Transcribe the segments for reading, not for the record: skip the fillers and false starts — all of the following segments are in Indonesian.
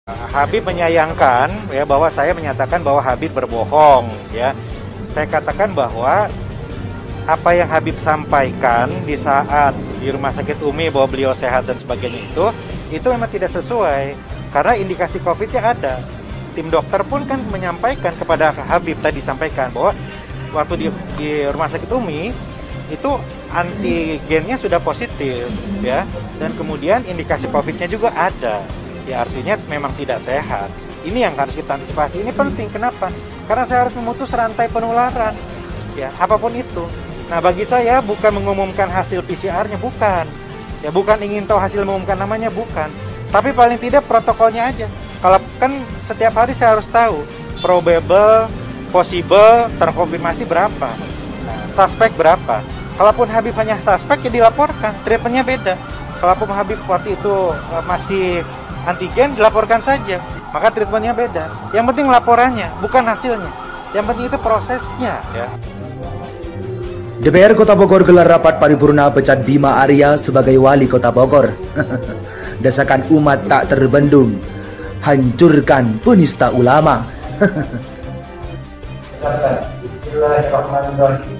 Habib menyayangkan ya bahwa saya menyatakan bahwa Habib berbohong ya. Saya katakan bahwa apa yang Habib sampaikan di saat di Rumah Sakit Umi bahwa beliau sehat dan sebagainya itu memang tidak sesuai karena indikasi COVID-nya ada. Tim dokter pun kan menyampaikan kepada Habib tadi sampaikan bahwa waktu di Rumah Sakit Umi itu antigennya sudah positif ya, dan kemudian indikasi COVID-nya juga ada. Ya artinya memang tidak sehat. Ini yang harus kita antisipasi. Ini penting. Kenapa? Karena saya harus memutus rantai penularan. Ya, apapun itu. Nah, bagi saya bukan mengumumkan hasil PCR-nya, bukan. Ya, bukan ingin tahu hasil mengumumkan namanya, bukan. Tapi paling tidak protokolnya aja. Kalau kan setiap hari saya harus tahu probable, possible, terkonfirmasi berapa. Nah, suspek berapa. Kalaupun Habib hanya suspek ya dilaporkan, treatmentnya beda. Kalaupun Habib waktu itu masih antigen dilaporkan saja, maka treatmentnya beda. Yang penting laporannya, bukan hasilnya. Yang penting itu prosesnya ya. DPR Kota Bogor gelar rapat paripurna pecat Bima Arya sebagai wali Kota Bogor. Desakan umat tak terbendung, hancurkan penista ulama. Bismillahirrahmanirrahim.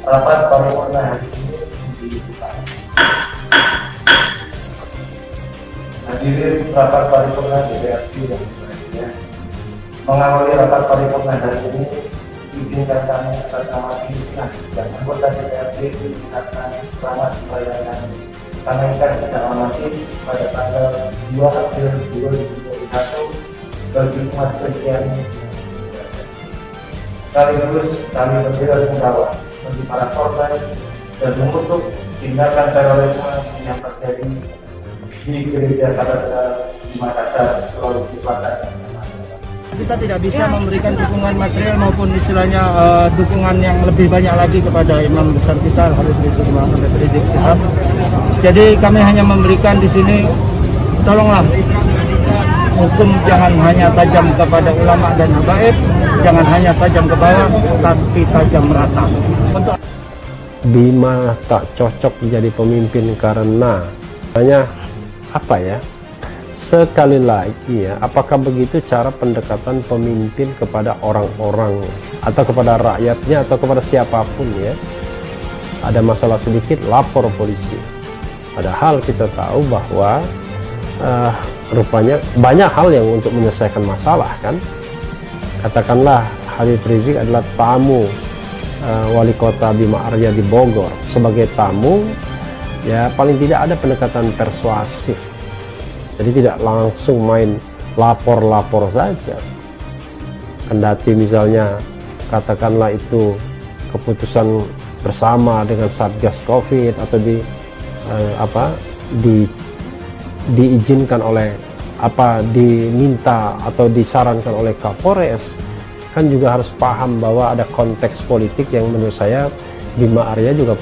Rapat paripurna hari ini dibuka. Hadirin rapat paripurna DPRD yang berbahagia. Mengawali rapat paripurna hari ini, izinkan kami atas nama pimpinan dan anggota DPRD mengucapkan selamat pelayanan kenaikan keselamatan pada tanggal 2 April 2021 bagi umat Kristen. Sekaligus kami berbela-sungkawa bagi para korban dan mengutuk tindakan terorisme yang terjadi di Gereja Katedral di Makassar, Sulawesi Selatan. Kita tidak bisa memberikan dukungan material maupun istilahnya dukungan yang lebih banyak lagi kepada imam besar kita Habib Rizik Syihab. Jadi kami hanya memberikan di sini, tolonglah hukum jangan hanya tajam kepada ulama dan habaib, jangan hanya tajam ke bawah, tapi tajam merata. Bima tak cocok menjadi pemimpin karena apa ya? Sekali lagi ya, apakah begitu cara pendekatan pemimpin kepada orang-orang atau kepada rakyatnya atau kepada siapapun ya? Ada masalah sedikit, lapor polisi. Padahal kita tahu bahwa rupanya banyak hal yang untuk menyelesaikan masalah kan. Katakanlah Habib Rizik adalah tamu wali kota Bima Arya di Bogor. Sebagai tamu ya paling tidak ada pendekatan persuasif. Jadi tidak langsung main lapor-lapor saja. Kendati misalnya katakanlah itu keputusan bersama dengan Satgas Covid atau diizinkan oleh diminta atau disarankan oleh Kapolres, kan juga harus paham bahwa ada konteks politik yang menurut saya Bima Arya juga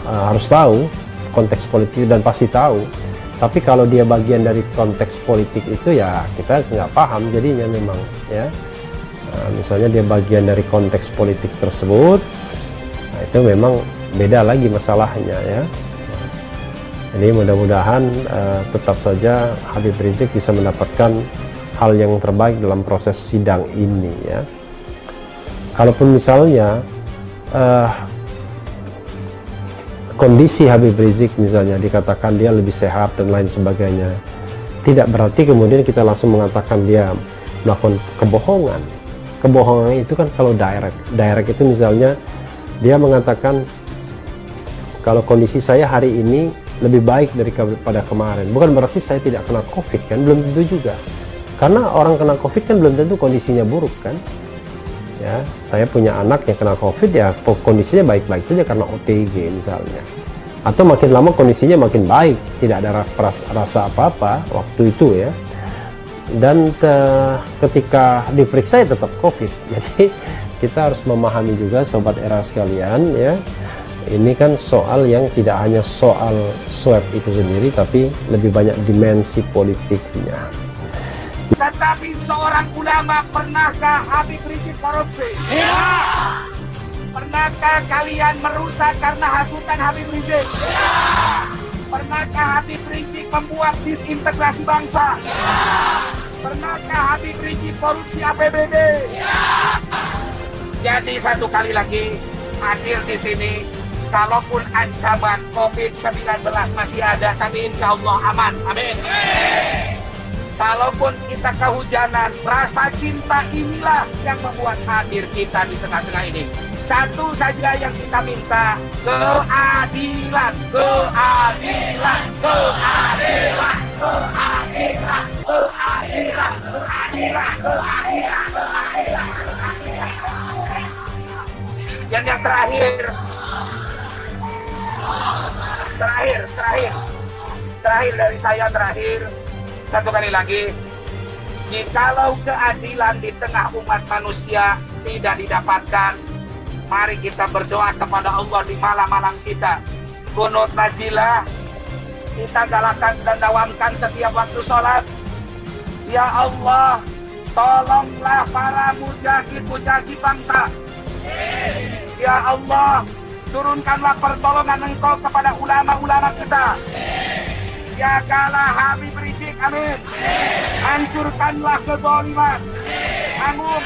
harus tahu konteks politik dan pasti tahu. Tapi kalau dia bagian dari konteks politik itu ya kita nggak paham jadinya memang ya. Misalnya dia bagian dari konteks politik tersebut, nah itu memang beda lagi masalahnya ya. Jadi mudah-mudahan tetap saja Habib Rizik bisa mendapatkan hal yang terbaik dalam proses sidang ini ya. Kalaupun misalnya kondisi Habib Rizik misalnya dikatakan dia lebih sehat dan lain sebagainya, tidak berarti kemudian kita langsung mengatakan dia melakukan kebohongan. Kebohongan itu kan kalau direct itu misalnya dia mengatakan kalau kondisi saya hari ini lebih baik daripada kemarin, bukan berarti saya tidak kena COVID kan, belum tentu juga, karena orang kena COVID kan belum tentu kondisinya buruk kan ya. Saya punya anak yang kena COVID ya kondisinya baik-baik saja karena OTG misalnya, atau makin lama kondisinya makin baik, tidak ada rasa apa-apa waktu itu ya, dan ketika diperiksa ya tetap COVID. Jadi kita harus memahami juga sobat era sekalian ya, ini kan soal yang tidak hanya soal swab itu sendiri, tapi lebih banyak dimensi politiknya. Tetapi seorang ulama, pernahkah Habib Rizik korupsi? Tidak. Pernahkah kalian merusak karena hasutan Habib Rizik? Tidak. Pernahkah Habib Rizik membuat disintegrasi bangsa? Tidak. Habib Rizik korupsi APBD. Jadi satu kali lagi hadir di sini. Kalaupun ancaman COVID-19 masih ada, tapi insya Allah aman. Amin. Kalaupun kita kehujanan, rasa cinta inilah yang membuat hadir kita di tengah-tengah ini. Satu saja yang kita minta, keadilan, keadilan, keadilan, keadilan, keadilan, keadilan, keadilan. Dan yang terakhir dari saya satu kali lagi, jikalau keadilan di tengah umat manusia tidak didapatkan, mari kita berdoa kepada Allah di malam-malam kita. Kunut najilah, kita galakan dan dawamkan setiap waktu sholat. Ya Allah, tolonglah para mujahid-mujahid bangsa. Ya Allah, turunkanlah pertolongan Engkau kepada ulama-ulama kita. Jagalah Habib Rizik, amin. Hancurkanlah kezaliman, amin.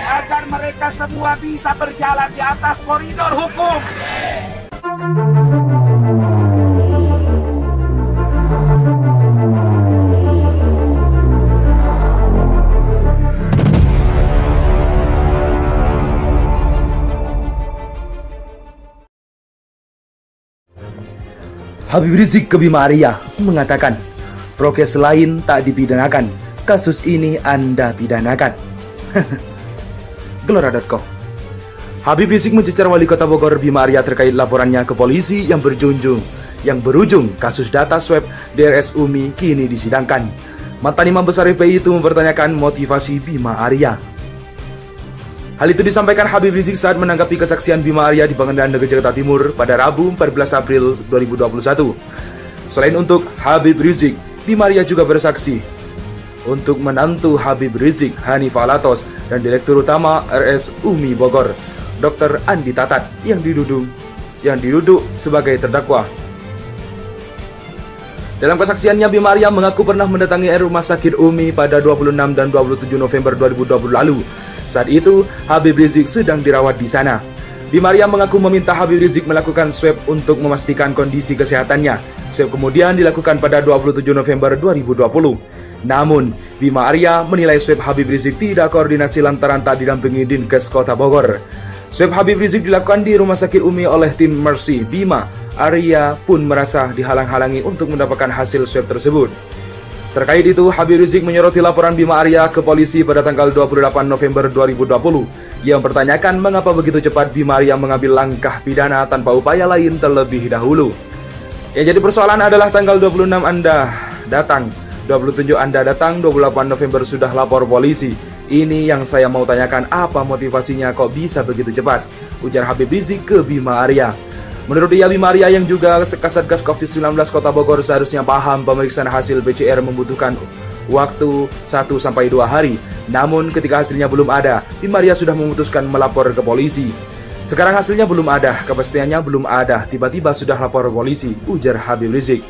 Agar mereka semua bisa berjalan di atas koridor hukum. Habib Rizik ke Bima Arya mengatakan, prokes lain tak dipidanakan, kasus ini Anda pidanakan. Gelora.com. Habib Rizik mencecar Wali Kota Bogor Bima Arya terkait laporannya ke polisi yang berujung kasus data swab DRS Umi kini disidangkan. Mantan Imam Besar FPI itu mempertanyakan motivasi Bima Arya. Hal itu disampaikan Habib Rizik saat menanggapi kesaksian Bima Arya di Pengadilan Negeri Jakarta Timur pada Rabu 14 April 2021. Selain untuk Habib Rizik, Bima Arya juga bersaksi untuk menantu Habib Rizik, Hanif Alatos, dan Direktur Utama RS Umi Bogor, Dr. Andi Tatat, yang diduduk sebagai terdakwa. Dalam kesaksiannya, Bima Arya mengaku pernah mendatangi Rumah Sakit Umi pada 26 dan 27 November 2020 lalu. Saat itu, Habib Rizik sedang dirawat di sana. Bima Arya mengaku meminta Habib Rizik melakukan swab untuk memastikan kondisi kesehatannya. Swab kemudian dilakukan pada 27 November 2020. Namun, Bima Arya menilai swab Habib Rizik tidak koordinasi lantaran tak didampingi Dinkes Kota Bogor. Swab Habib Rizik dilakukan di Rumah Sakit Umi oleh tim Mercy. Bima Arya pun merasa dihalang-halangi untuk mendapatkan hasil swab tersebut. Terkait itu, Habib Rizik menyoroti laporan Bima Arya ke polisi pada tanggal 28 November 2020. Ia mempertanyakan mengapa begitu cepat Bima Arya mengambil langkah pidana tanpa upaya lain terlebih dahulu. Yang jadi persoalan adalah tanggal 26 Anda datang, 27 Anda datang, 28 November sudah lapor polisi. Ini yang saya mau tanyakan, apa motivasinya kok bisa begitu cepat? Ujar Habib Rizik ke Bima Arya. Menurut dia, Bima Arya yang juga Kasatgas COVID-19 Kota Bogor seharusnya paham pemeriksaan hasil PCR membutuhkan waktu 1-2 hari. Namun ketika hasilnya belum ada, Bima Arya sudah memutuskan melapor ke polisi. Sekarang hasilnya belum ada, kepastiannya belum ada, tiba-tiba sudah lapor polisi, ujar Habib Rizik.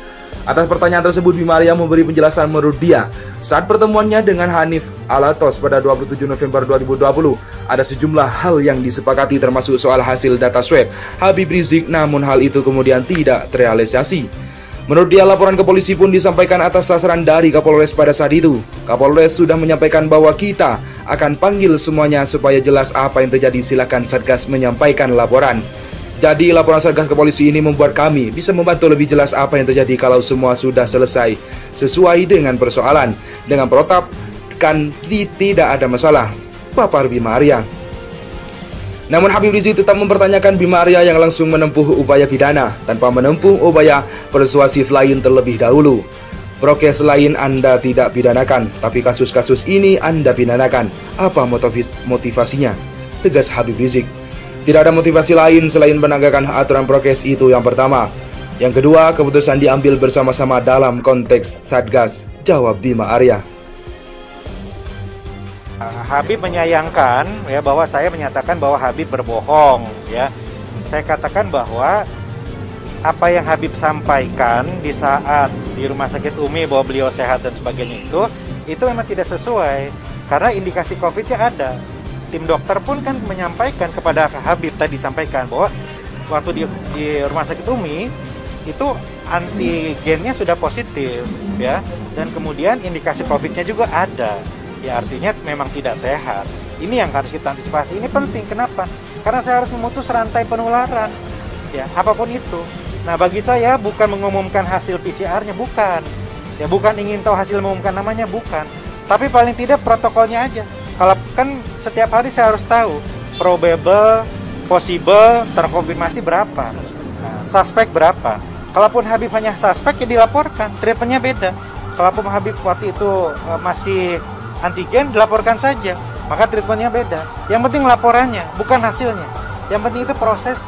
Atas pertanyaan tersebut, Bima Arya memberi penjelasan menurut dia, saat pertemuannya dengan Hanif Alatos pada 27 November 2020, ada sejumlah hal yang disepakati termasuk soal hasil data swab Habib Rizik, namun hal itu kemudian tidak terrealisasi. Menurut dia, laporan ke polisi pun disampaikan atas sasaran dari Kapolres pada saat itu. Kapolres sudah menyampaikan bahwa kita akan panggil semuanya supaya jelas apa yang terjadi, silakan Satgas menyampaikan laporan. Jadi laporan Satgas ke polisi ini membuat kami bisa membantu lebih jelas apa yang terjadi kalau semua sudah selesai sesuai dengan persoalan. Dengan protap kan tidak ada masalah, papar Bima Arya. Namun Habib Rizik tetap mempertanyakan Bima Arya yang langsung menempuh upaya pidana tanpa menempuh upaya persuasif lain terlebih dahulu. Prokes lain Anda tidak pidanakan, tapi kasus-kasus ini Anda pidanakan. Apa motivasinya? Tegas Habib Rizik. Tidak ada motivasi lain selain penegakan aturan prokes, itu yang pertama. Yang kedua, keputusan diambil bersama-sama dalam konteks Satgas, jawab Bima Arya. Habib menyayangkan ya bahwa saya menyatakan bahwa Habib berbohong ya. Saya katakan bahwa apa yang Habib sampaikan di saat di Rumah Sakit Umi bahwa beliau sehat dan sebagainya itu memang tidak sesuai. karena indikasi COVID-nya ada. Tim dokter pun kan menyampaikan kepada Habib tadi, sampaikan bahwa waktu di Rumah Sakit Umi itu antigennya sudah positif ya, dan kemudian indikasi COVID-nya juga ada. Ya artinya memang tidak sehat. Ini yang harus kita antisipasi. Ini penting. Kenapa? Karena saya harus memutus rantai penularan. Ya, apapun itu. Nah, bagi saya bukan mengumumkan hasil PCR-nya, bukan. Ya, bukan ingin tahu hasil mengumumkan namanya, bukan. Tapi paling tidak protokolnya aja. Kalau kan setiap hari saya harus tahu probable, possible, terkonfirmasi berapa, nah, suspek berapa. Kalaupun Habib hanya suspek ya dilaporkan, treatmentnya beda. Kalaupun Habib waktu itu masih antigen, dilaporkan saja, maka treatmentnya beda. Yang penting laporannya, bukan hasilnya. Yang penting itu proses.